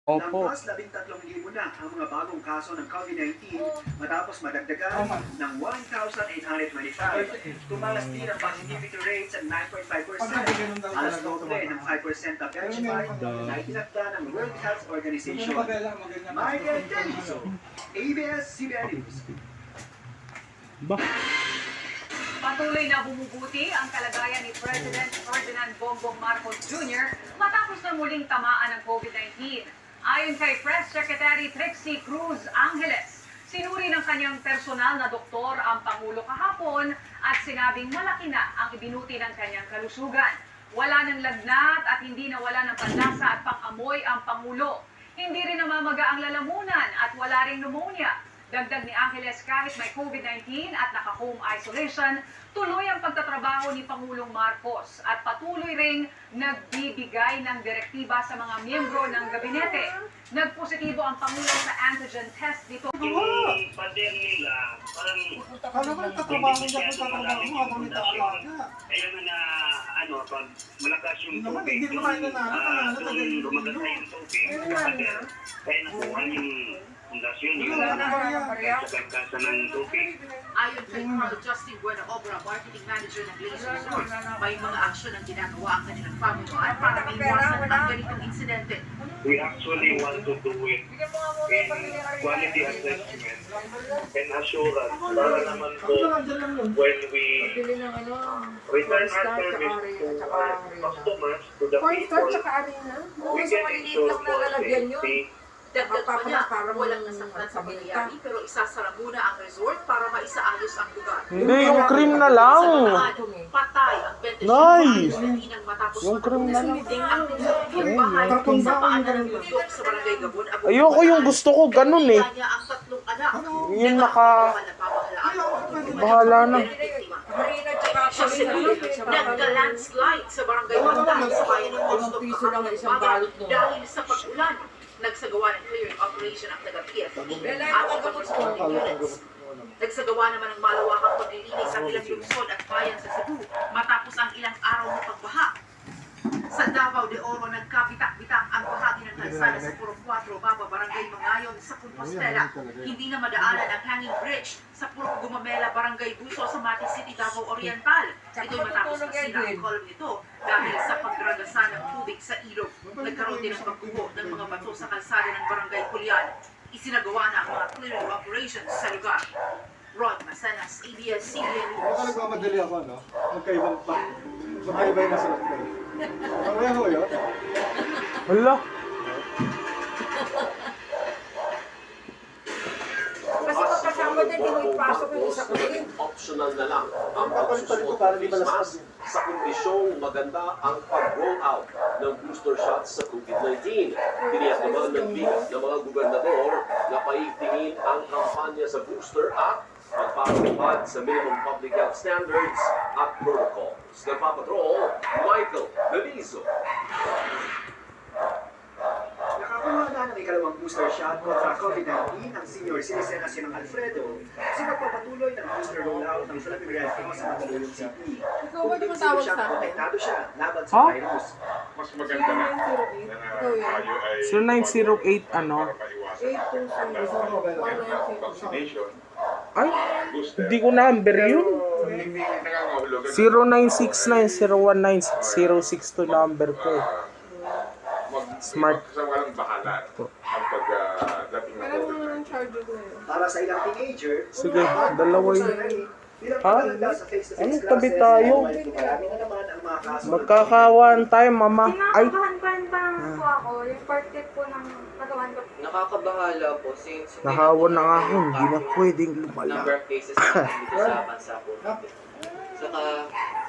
Opo. Lampas 13,000 na ang mga bagong kaso ng COVID-19 matapos madagdagan ng 1,825. Tumalas din ang positivity rate sa 9.5%. Alas doble ng 5% na benchmark na itinakda ng World Health Organization. Michael Denizo, ABS-CBN News. Patuloy na bumubuti ang kalagayan ni President Ferdinand Bongbong Marcos Jr. matapos na muling tamaan ng COVID-19. Ayon kay Press Secretary Trixie Cruz Angeles, sinuri ng kanyang personal na doktor ang Pangulo kahapon at sinabing malaki na ang ibinuti ng kanyang kalusugan. Wala ng lagnat at hindi nawala ng panlasa at pang-amoy ang Pangulo. Hindi rin namamaga ang lalamunan at wala ring pneumonia. Dagdag ni Angeles, kahit may COVID-19 at naka-home isolation, tuloy ang pagtatrabaho ni Pangulong Marcos at patuloy ring nagbibigay ng direktiba sa mga miyembro ng gabinete. Nagpositibo ang Pangulo sa antigen test nito. Yung pader nila, parang Kala ko nagtatrabaho niya kung tatrabaho mo habang nag-aalaga. kaya nga na, pag malakas yung Naman, tubig, hindi naman nanalo, doon lumagas na yung tubig, pader, kaya nakuha yung pundasyon yung sa pagkasa ng tubig. Ayon kay Carl Justin Buena Obra, marketing manager ng Glaze Resort, may mga aksyon ang ginagawa ang kanilang pamunuan para maiwasan ang ganitong insidente. We actually want to do it in quality assessment and assurance para naman po when we return our service to our customers, to the people, we can ensure for safety. Dagdag pa niya, walang nasaktan sa pangyayari pero isasara muna ang resort para maisaayos ang lugar. Hindi, yung cream na lang. Patay ang 25 Nice. inang matapos Yung cream na lang. ang yung bahay sa paanan ng bundok sa barangay Gabon. Ayoko yung gusto ko, ganun eh. Niya ang tatlong anak. Yung bahala na. Siya sinunod, nagka-landslide sa barangay Mandang sa bayan ng Boston dahil sa pag-ulan. Nagsagawa ng clearing operation ang taga-PFP at pag-responding units. Nagsagawa naman ng malawakang paglilinis ang ilang lungsod at bayan sa Cebu matapos ang ilang araw na pagbaha. Sa Davao de Oro, nagkabitak-bitak ang bahagi ng kalsada sa Puro 4, Baba, Barangay Mangayon sa Compostela. Hindi na madaanan ang hanging bridge sa Puro Gumamela, Barangay Buso sa Mati City, Davao Oriental. Ito'y matapos masira ang column nito dahil sa pagdragasan ng tubig sa ilog. Nagkaroon din ng pagguho ng mga bato sa kalsada ng Barangay Culian. Isinagawa na ang mga clearing operations sa lugar. Rod Masanas, ABS-CBN News. Baka nagmamadali ako, no? Magkaibang pa. Magkaibay na sa lakay. Pareho yun? Hala. Kasi kapasama din, di mo ipasok yung isa ko rin. Optional na lang ang Papalit-palit ko pagsusuot para ng di face malasag mask sa kondisyong maganda ang pag-roll out ng booster shots sa COVID-19. Tiniyak naman ng bigas ng mga gobernador na paigtingin ang kampanya sa booster at pagpapatupad sa minimum public health standards at protocols. Nagpapatrol, Michael Denizo. Nakakuha na ng ikalawang booster shot kontra COVID-19 ang senior citizen na si Mang Alfredo sa pagpapatuloy ng booster rollout ng Philippine Red Cross sa Mandaluyong City. Ikaw ba tumatawag sa akin? Protektado siya laban sa Ha? virus. Mas maganda na Ikaw yun. tayo ay 0908 ano? para maiwasan ang vaccination, Ay, booster. hindi ko number yun. Hindi nangangahulugan 0969-019-062 number ko eh. Smart. Sa walang bahala ang pagdating ng Alam mo COVID-19. ng charger ko yun. Para sa ilang teenager, Sige, dalawa yun. bilang Ha? paglalagda sa face-to-face Anong classes, tabi tayo? marami na naman ang mga kaso ng Magkakawan tayo, mama. Ay, Kinakabahan pa naman po ako. Yung birthday po ng katawan ko. Nakakabahala po since nahawan na nga ako. Hindi na pwedeng lumala. number of cases natin dito sa bansa po natin. Saka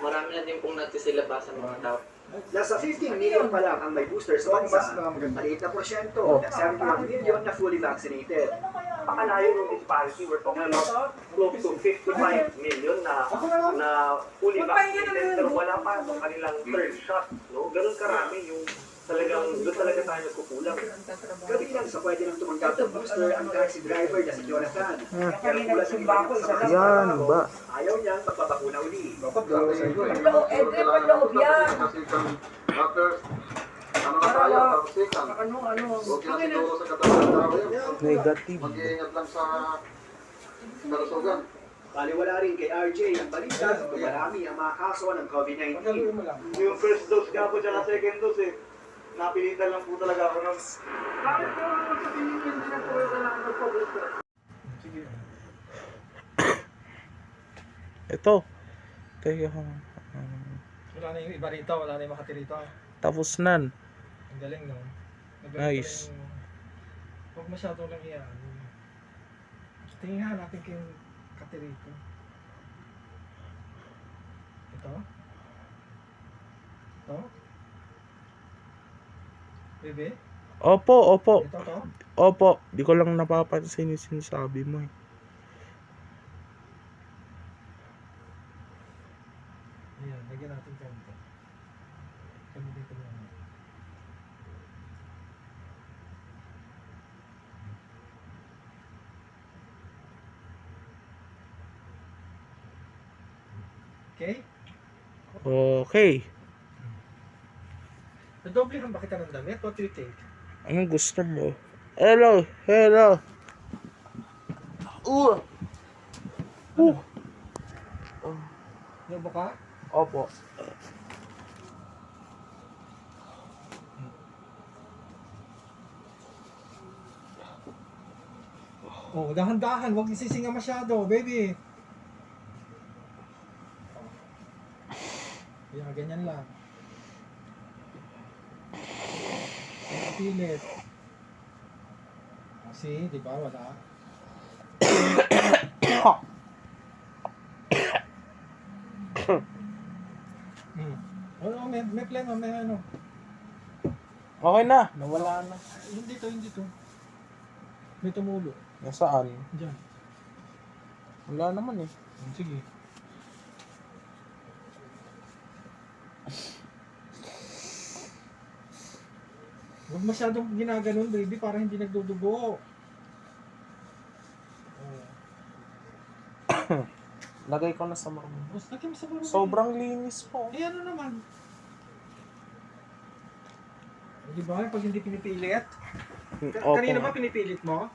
marami na din pong nagsisilabasan mga tao. Nasa 15 million pa lang ang may booster sa bansa. Maliit na porsyento na 71 million na fully vaccinated. Pakalayo ng disparity, we're talking about close to 55 million na fully vaccinated pero wala pa ang kanilang third shot. No? Ganun karami yung doon talaga tayo nagkukulang. Kabilang sa pwede nang tumanggap ng booster ang taxi driver na si Jonathan. Pero mula sa iba Yan ba? ayaw niyang magpapakuna uli. Dapat gawin sa iyo. Loob, Edwin, loob yan. Negative. Baliwala rin kay RJ ang balita na marami ang mga kaso ng COVID-19. Yung first dose nga po tsaka second dose eh. Napilitan lang po talaga ako ng... Sige. Ito. Kaya, Wala na yung iba rito, wala na yung makati rito. tapos nan. Ang galing, no? Nice. Huwag masyadong lang yan. Tingin nga natin kayong kati rito. Ito? Ito? Bebe? Opo. Ito to? Opo. Di ko lang napapansin yung sinasabi mo eh. Ayan, lagyan natin konti. Kami dito muna. Okay? Okay. Nadoblihan ba kita ng damit? What do you think? Anong gusto mo? Hello. Ano ba ka? Opo. Oh, dahan-dahan. Huwag isisinga masyado, baby. Yan, ganyan lang. Pilit. See, di ba? Wala. Oh, may plema, may ano. Okay na. Nawala na. Hindi to. May tumulo. Nasaan? Diyan. Wala naman eh. Sige. Huwag masyadong ginaganon, baby, para hindi nagdudugo. Lagay ko na sa mga. Lagay mo sa mga. Sobrang linis po. Eh, ano naman? Di ba? Pag hindi pinipilit? Opo. Kanina ba pinipilit mo?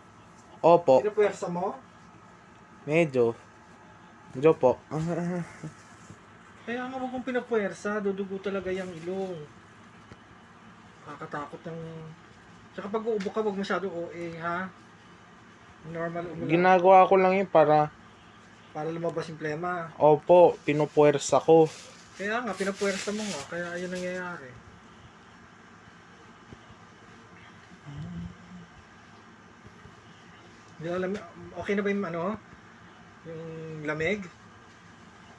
Opo. Pinupuwersa mo? Medyo po. Kaya nga huwag kong pinapuwersa, dudugo talaga yung ilong. Nakakatakot ng... Tsaka pag uubo ka, huwag masyado OA, ha? Normal umulan. Ginagawa ko lang yun para lumabas yung plema. opo, pinupuwersa ko. Kaya nga, pinapuwersa mo nga, kaya ayun nangyayari. Hindi alam, okay na ba yung ano? Yung lamig?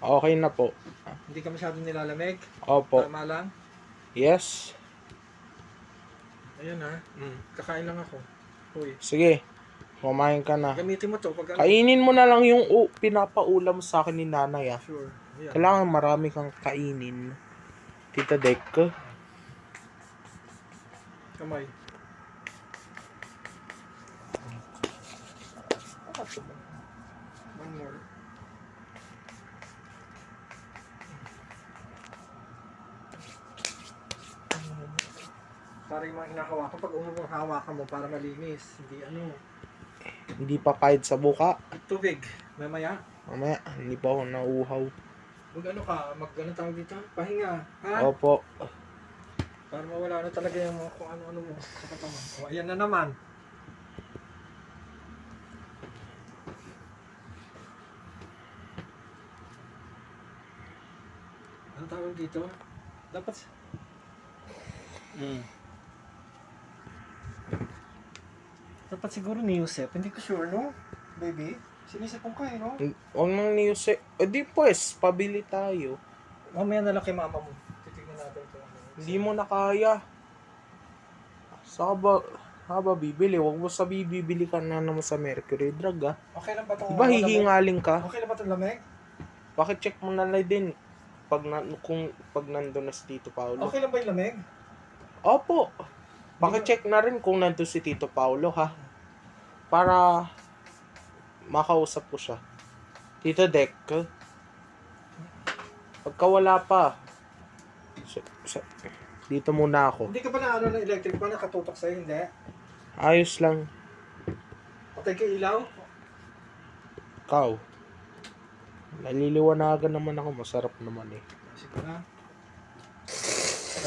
Okay na po. Hindi ka masyadong nilalamig? Opo. Tama lang? Yes. Ayun ha. Kakain lang ako. Uy. Sige. Kumain ka na. Gamitin mo to pag ano. Kainin mo na lang yung pinapaulam sa akin ni nanay ah. Sure. Ayan. Kailangan marami kang kainin. Tita Dek. Kamay. One more. Para yung mga hinahawakan, pag hawakan mo para malinis, hindi ano. Hindi pa kahit sa buka. Tubig, mamaya. Mamaya, hindi pa ako nauuhaw. Mag ano ka, ano tawag dito? Pahinga, ha? Opo. Para mawala na talaga yung mga kung ano-ano mo sa katawan. O, ayan na naman. Ano tawag dito? Dapat... Dapat siguro ni Yusef. Hindi ko sure, no? Baby? Sinisipon ka eh, no? Huwag nang niyuse. Di pues, pabili tayo. Mamaya na lang kay mama mo. Titignan natin ito. Hindi mo na kaya. Saka ba bibili? Huwag mo sabi bibili ka na naman sa Mercury Drug ah. Okay lang ba itong... Diba hihingaling ka? Okay lang ba itong lamig? Bakit check mo na lang din pag nandun na si Tito Paolo? Okay lang ba yung lamig? Opo. Paki-check na rin kung nandun si Tito Paolo ha. Para makausap ko siya. Tito Dek, pagka wala pa, Dito muna ako. Hindi ka pa na ano ng electric pa nakatutok sa'yo, hindi? Ayos lang. Patay ka ilaw? Ikaw. Naliliwanagan naman ako. Masarap naman eh. Sige na.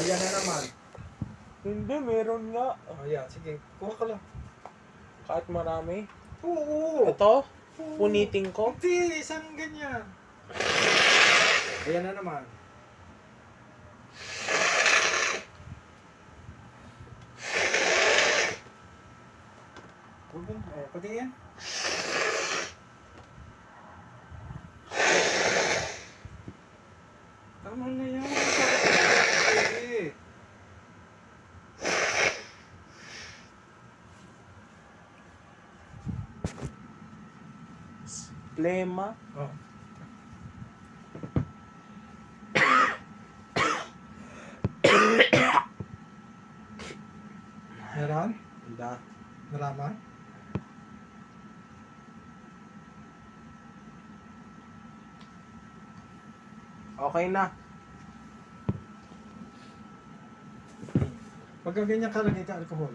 Ayan na naman. Hindi, meron nga. Ayan, sige. Kuha ka lang. Kahit marami. Oo. Ito? Punitin ko? Hindi, isang ganyan. Ayan na naman. Patingin. Tama na yan. Pwede. Plema. Oh. Meron? Hindi. Nalaman? Okay na. Pagka ganyan kalagay ka alcohol.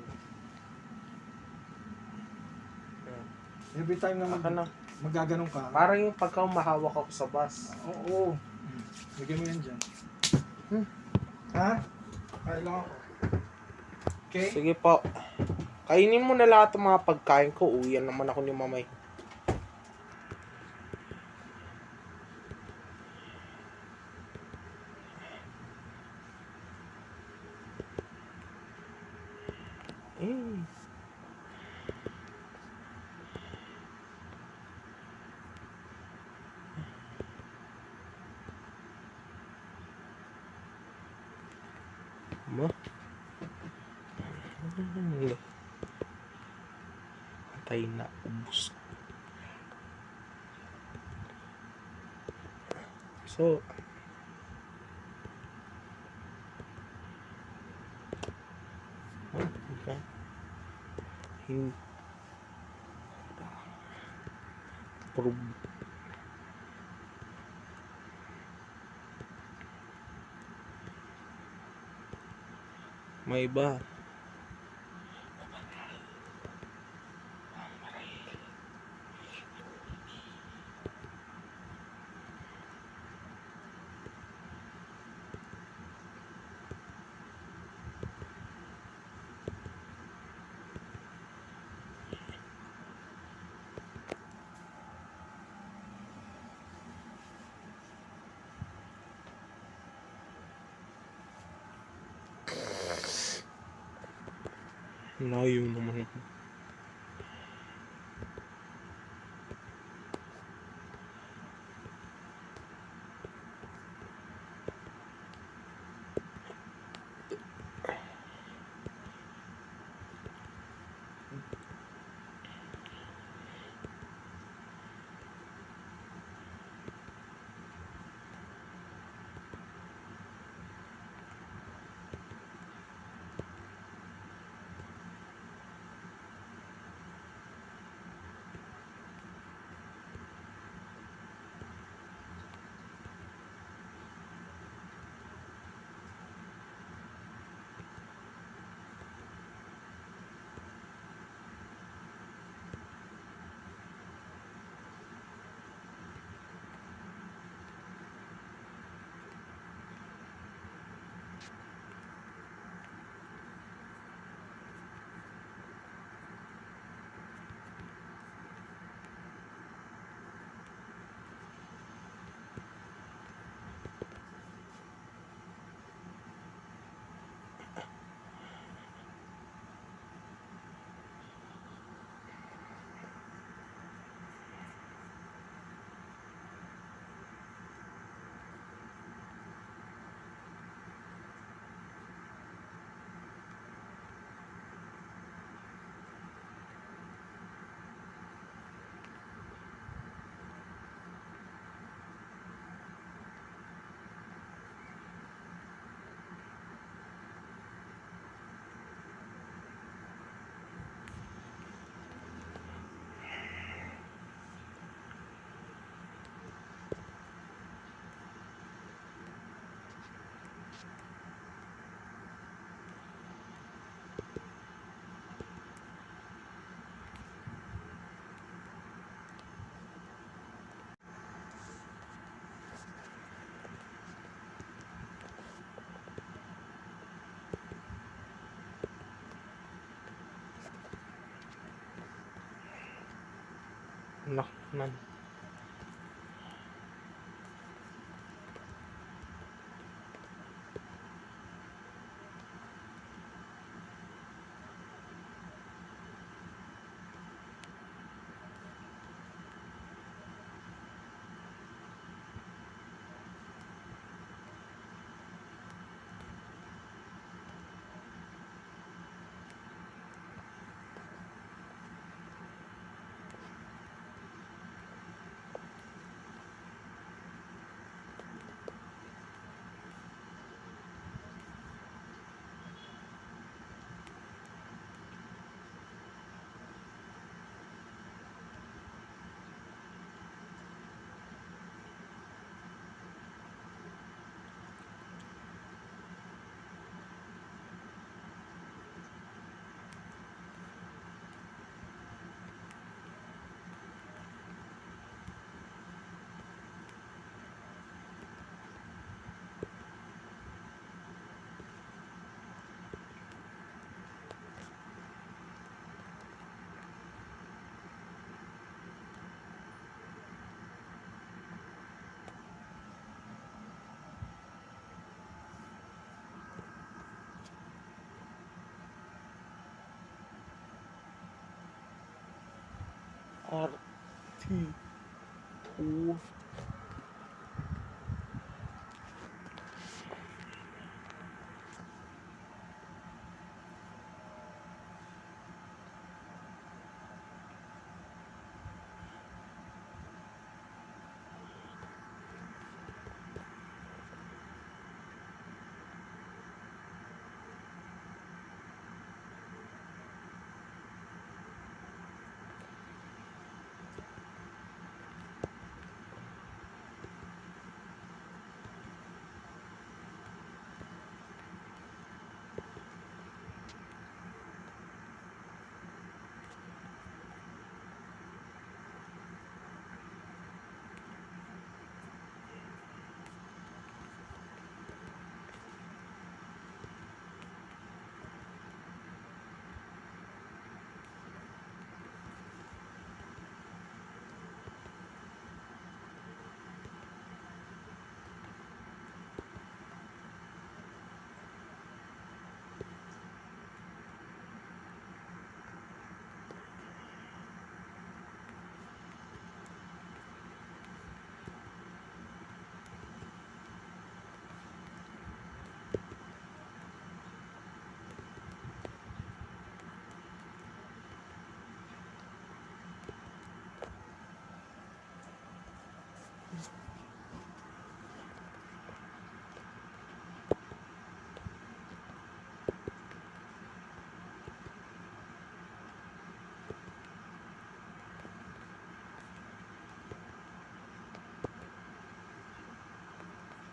Every time na magaganon ka. Parang yung pagka mahawak ako sa bus. Oo. Lagyan mo yan dyan. Ha? Kaya lang ako. Okay? Sige po. Kainin mo na lahat ng mga pagkain ko. Uwian naman ako ni Mamay. Ma? Patay na. Ubus. So, okay. May iba. Layo naman. Nak, nan. RT2.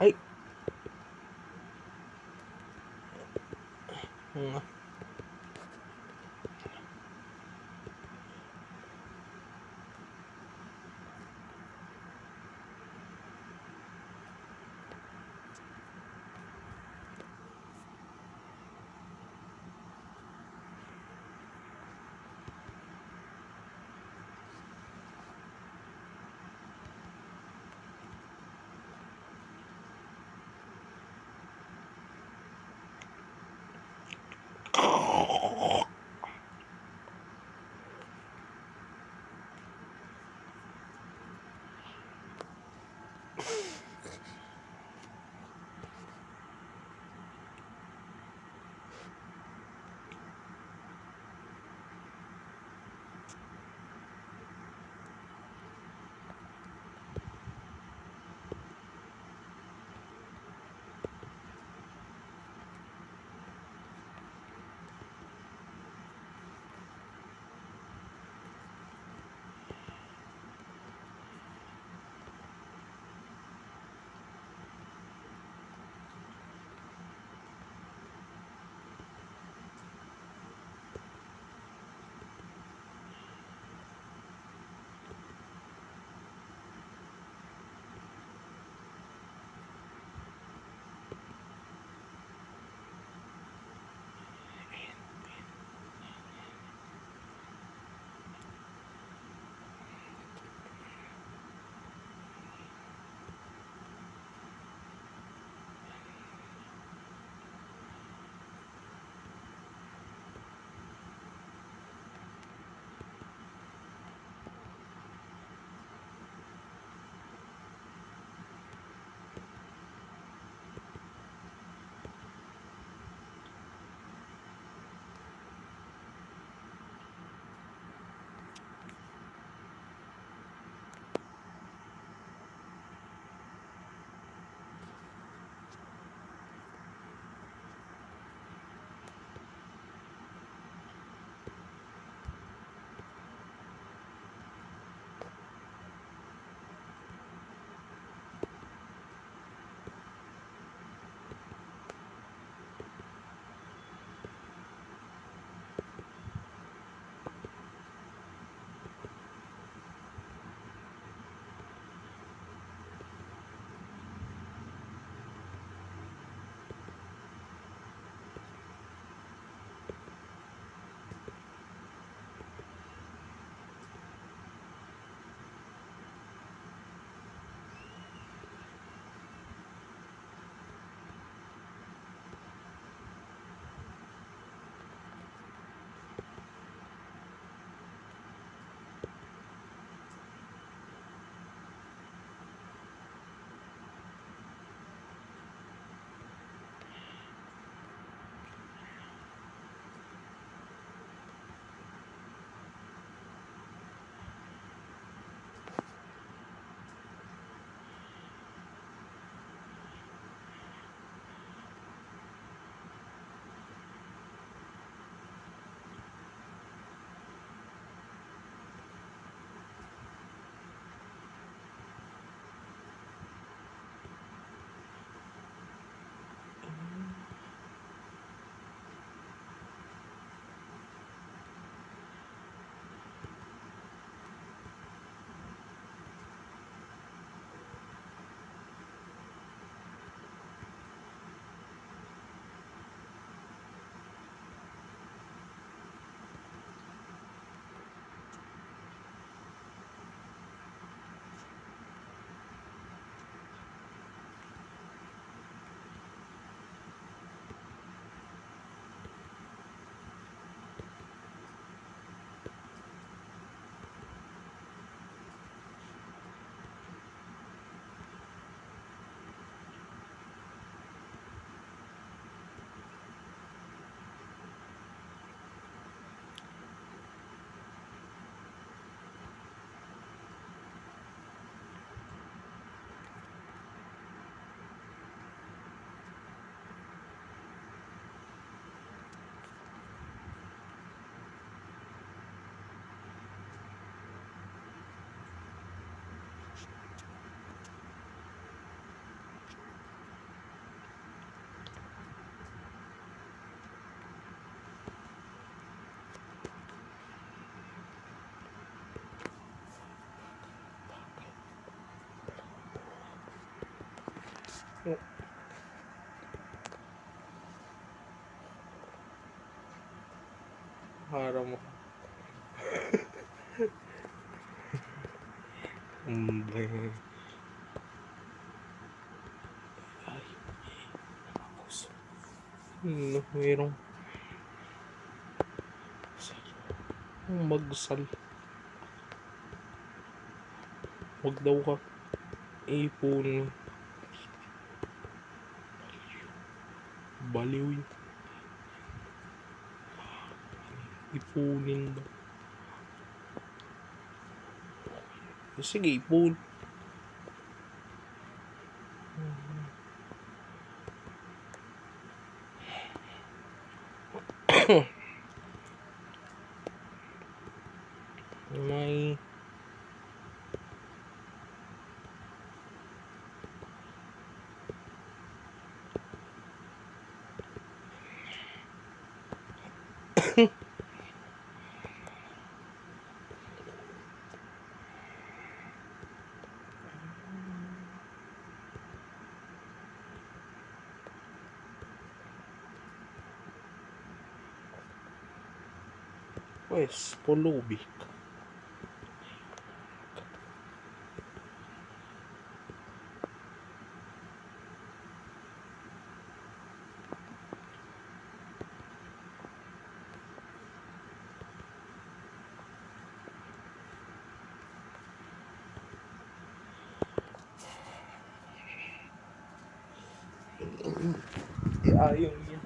Ay. Harap mo. Ay. Merong magsal. Huwag daw ka ipon. Baliw yun. Ipunin daw. Sige, ipon. May pues, pulubik. Ayaw niya.